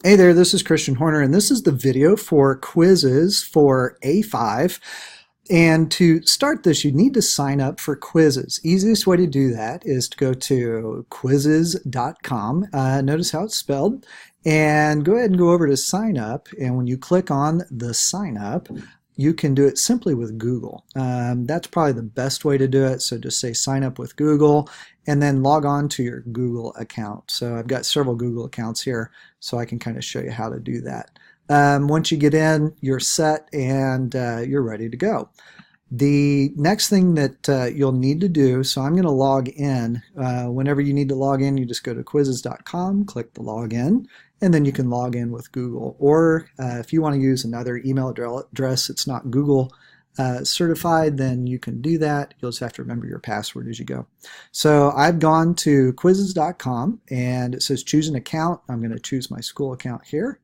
Hey there, this is Christian Horner, and this is the video for Quizizz for A5. And to start this, you need to sign up for Quizizz. Easiest way to do that is to go to quizizz.com. Notice how it's spelled. And go ahead and go over to sign up. And when you click on the sign up, you can do it simply with Google. That's probably the best way to do it. So just say sign up with Google and then log on to your Google account. So I've got several Google accounts here, so I can kind of show you how to do that. Once you get in, you're set and you're ready to go. The next thing that you'll need to do, so I'm going to log in. Whenever you need to log in, you just go to quizizz.com, click the login, and then you can log in with Google. Or if you want to use another email address that's not Google certified, then you can do that. You'll just have to remember your password as you go. So I've gone to quizizz.com and it says choose an account. I'm going to choose my school account here,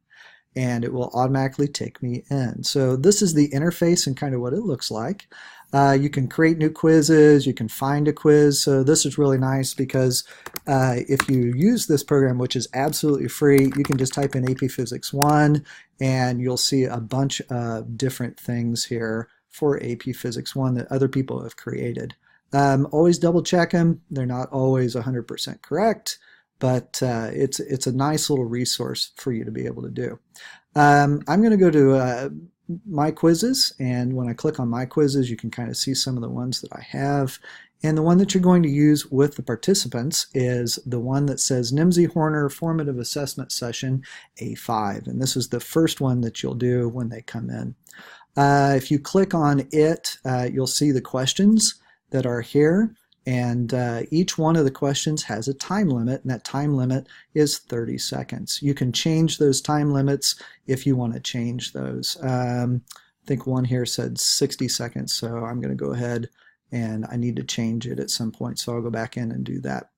and it will automatically take me in. So this is the interface and kind of what it looks like. You can create new quizzes, you can find a quiz. So this is really nice because if you use this program, which is absolutely free, you can just type in AP Physics 1 and you'll see a bunch of different things here for AP Physics 1 that other people have created. Always double check them. They're not always 100% correct, but it's a nice little resource for you to be able to do. I'm going to go to My Quizzes, and when I click on My Quizzes, you can kind of see some of the ones that I have. And the one that you're going to use with the participants is the one that says NMSI Horner Formative Assessment Session A5. And this is the first one that you'll do when they come in. If you click on it, you'll see the questions that are here. And each one of the questions has a time limit, and that time limit is 30 seconds. You can change those time limits if you want to change those. I think one here said 60 seconds, so I'm going to go ahead and I need to change it at some point, so I'll go back in and do that.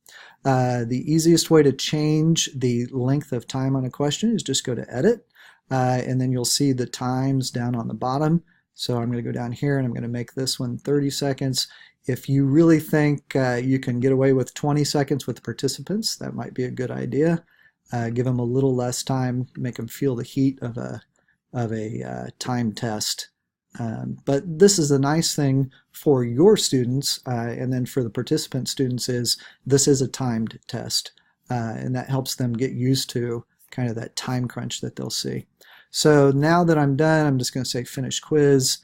The easiest way to change the length of time on a question is just go to Edit, and then you'll see the times down on the bottom. So I'm going to go down here and I'm going to make this one 30 seconds. If you really think you can get away with 20 seconds with the participants, that might be a good idea. Give them a little less time, make them feel the heat of a time test. But this is a nice thing for your students, and then for the participant students is this is a timed test, and that helps them get used to kind of that time crunch that they'll see. So now that I'm done, I'm just going to say finish quiz.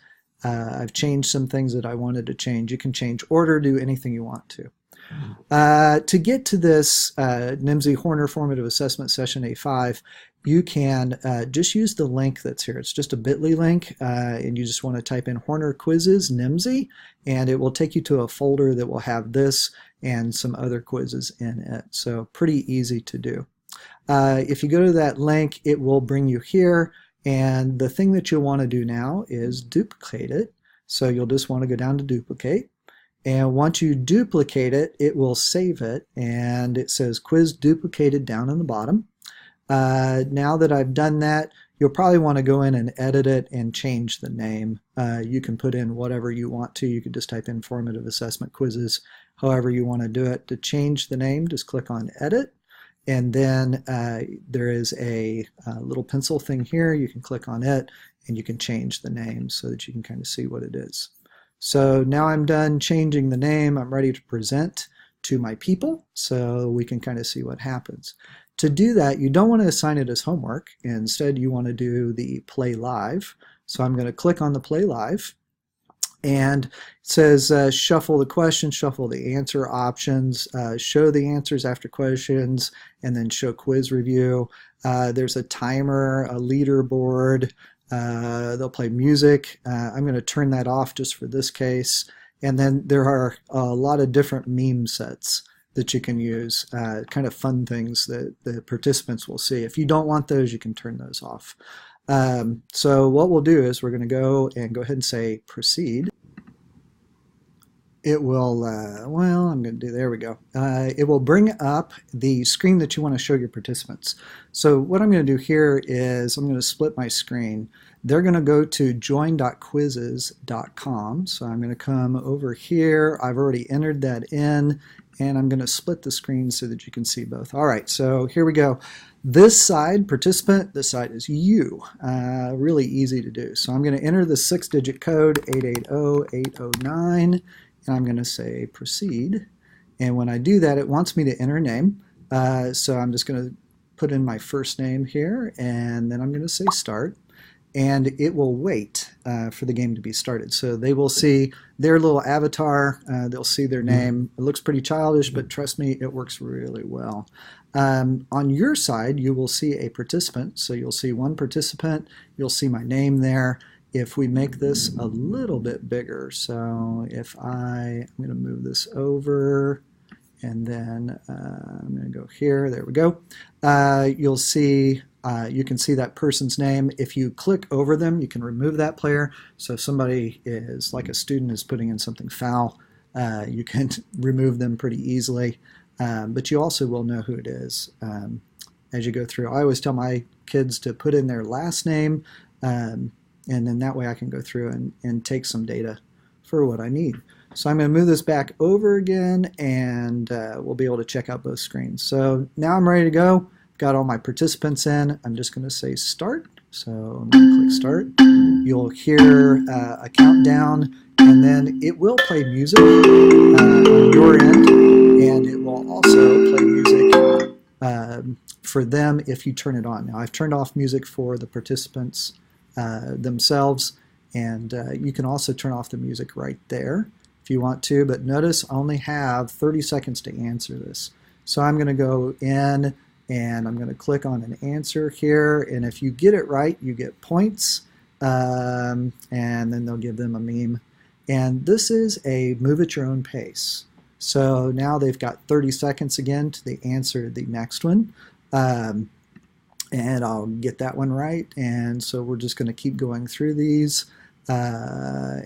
I've changed some things that I wanted to change. You can change order, do anything you want to. To get to this NMSI Horner Formative Assessment Session A5, you can just use the link that's here. It's just a bit.ly link, and you just want to type in Horner Quizzes NMSI, and it will take you to a folder that will have this and some other quizzes in it. So pretty easy to do. If you go to that link, it will bring you here, and the thing that you'll want to do now is duplicate it. So you'll just want to go down to duplicate, and once you duplicate it, it will save it, and it says quiz duplicated down in the bottom. Now that I've done that, you'll probably want to go in and edit it and change the name. You can put in whatever you want to. You could just type in Formative Assessment Quizzes, however you want to do it. To change the name, just click on Edit. And then there is a little pencil thing here. You can click on it and you can change the name so that you can kind of see what it is. So now I'm done changing the name. I'm ready to present to my people so we can kind of see what happens. To do that, you don't want to assign it as homework. Instead, you want to do the play live. So I'm going to click on the play live. And it says shuffle the question, shuffle the answer options, show the answers after questions, and then show quiz review. There's a timer, a leaderboard. They'll play music. I'm going to turn that off just for this case. And then there are a lot of different meme sets that you can use, kind of fun things that the participants will see. If you don't want those, you can turn those off. So what we'll do is we're going to go ahead and say proceed. It will, well, I'm going to do, there we go. It will bring up the screen that you want to show your participants. So what I'm going to do here is I'm going to split my screen. They're going to go to join.quizizz.com. So I'm going to come over here. I've already entered that in, And I'm going to split the screen so that you can see both. All right, so here we go. This side, participant, this side is you. Really easy to do. So I'm going to enter the 6-digit code, 880809, and I'm going to say proceed. And when I do that, it wants me to enter a name. So I'm just going to put in my first name here, and then I'm going to say start. And it will wait for the game to be started. So they will see their little avatar, they'll see their name. It looks pretty childish, but trust me, it works really well. On your side, you will see a participant. So you'll see one participant, you'll see my name there. If we make this a little bit bigger, so if I'm going to move this over, and then I'm going to go here, there we go. You'll see you can see that person's name. If you click over them, you can remove that player. So if somebody is, like a student is putting in something foul, you can remove them pretty easily. But you also will know who it is as you go through. I always tell my kids to put in their last name, and then that way I can go through and take some data for what I need. So I'm going to move this back over again, and we'll be able to check out both screens. So now I'm ready to go. Got all my participants in. I'm just going to say start. So I'm going to click start. You'll hear a countdown, and then it will play music on your end, and it will also play music for them if you turn it on. Now I've turned off music for the participants themselves, and you can also turn off the music right there if you want to, but notice I only have 30 seconds to answer this. So I'm going to go in, and I'm going to click on an answer here, and if you get it right, you get points, and then they'll give them a meme. And this is a move at your own pace. So now they've got 30 seconds again to answer the next one, and I'll get that one right. And so we're just going to keep going through these. I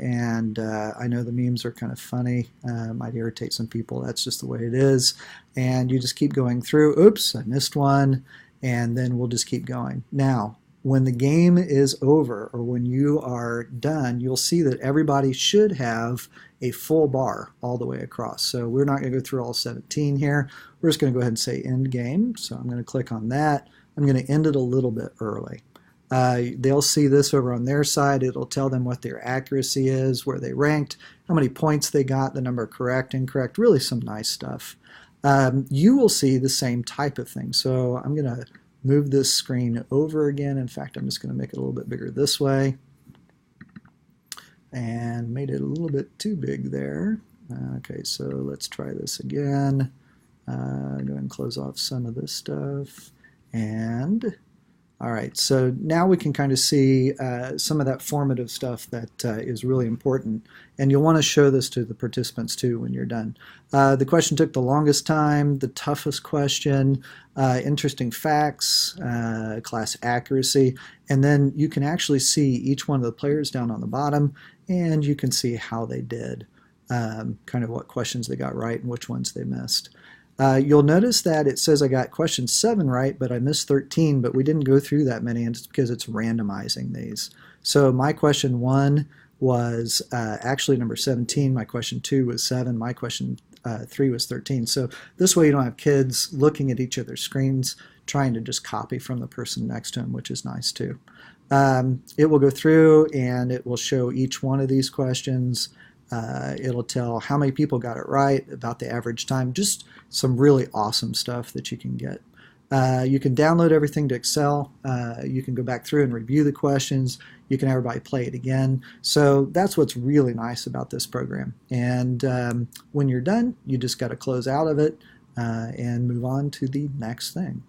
know the memes are kind of funny, might irritate some people. That's just the way it is. And you just keep going through. Oops, I missed one. And then we'll just keep going. Now, when the game is over, or when you are done, you'll see that everybody should have a full bar all the way across. So we're not going to go through all 17 here. We're just going to go ahead and say end game. So I'm going to click on that. I'm going to end it a little bit early. They'll see this over on their side. It'll tell them what their accuracy is, where they ranked, how many points they got, the number correct, incorrect, really some nice stuff. You will see the same type of thing. So I'm going to move this screen over again. In fact, I'm just going to make it a little bit bigger this way, and made it a little bit too big there. Okay, so let's try this again. Go ahead and close off some of this stuff. And all right, so now we can kind of see some of that formative stuff that is really important. And you'll want to show this to the participants too when you're done. The question took the longest time, the toughest question, interesting facts, class accuracy, and then you can actually see each one of the players down on the bottom, and you can see how they did, kind of what questions they got right and which ones they missed. You'll notice that it says I got question 7 right, but I missed 13, but we didn't go through that many, and it's because it's randomizing these. So my question 1 was actually number 17, my question 2 was 7, my question 3 was 13. So this way you don't have kids looking at each other's screens trying to just copy from the person next to them, which is nice too. It will go through and it will show each one of these questions. It'll tell how many people got it right, about the average time, just some really awesome stuff that you can get. You can download everything to Excel. You can go back through and review the questions. You can have everybody play it again. So that's what's really nice about this program. And when you're done, you just got to close out of it and move on to the next thing.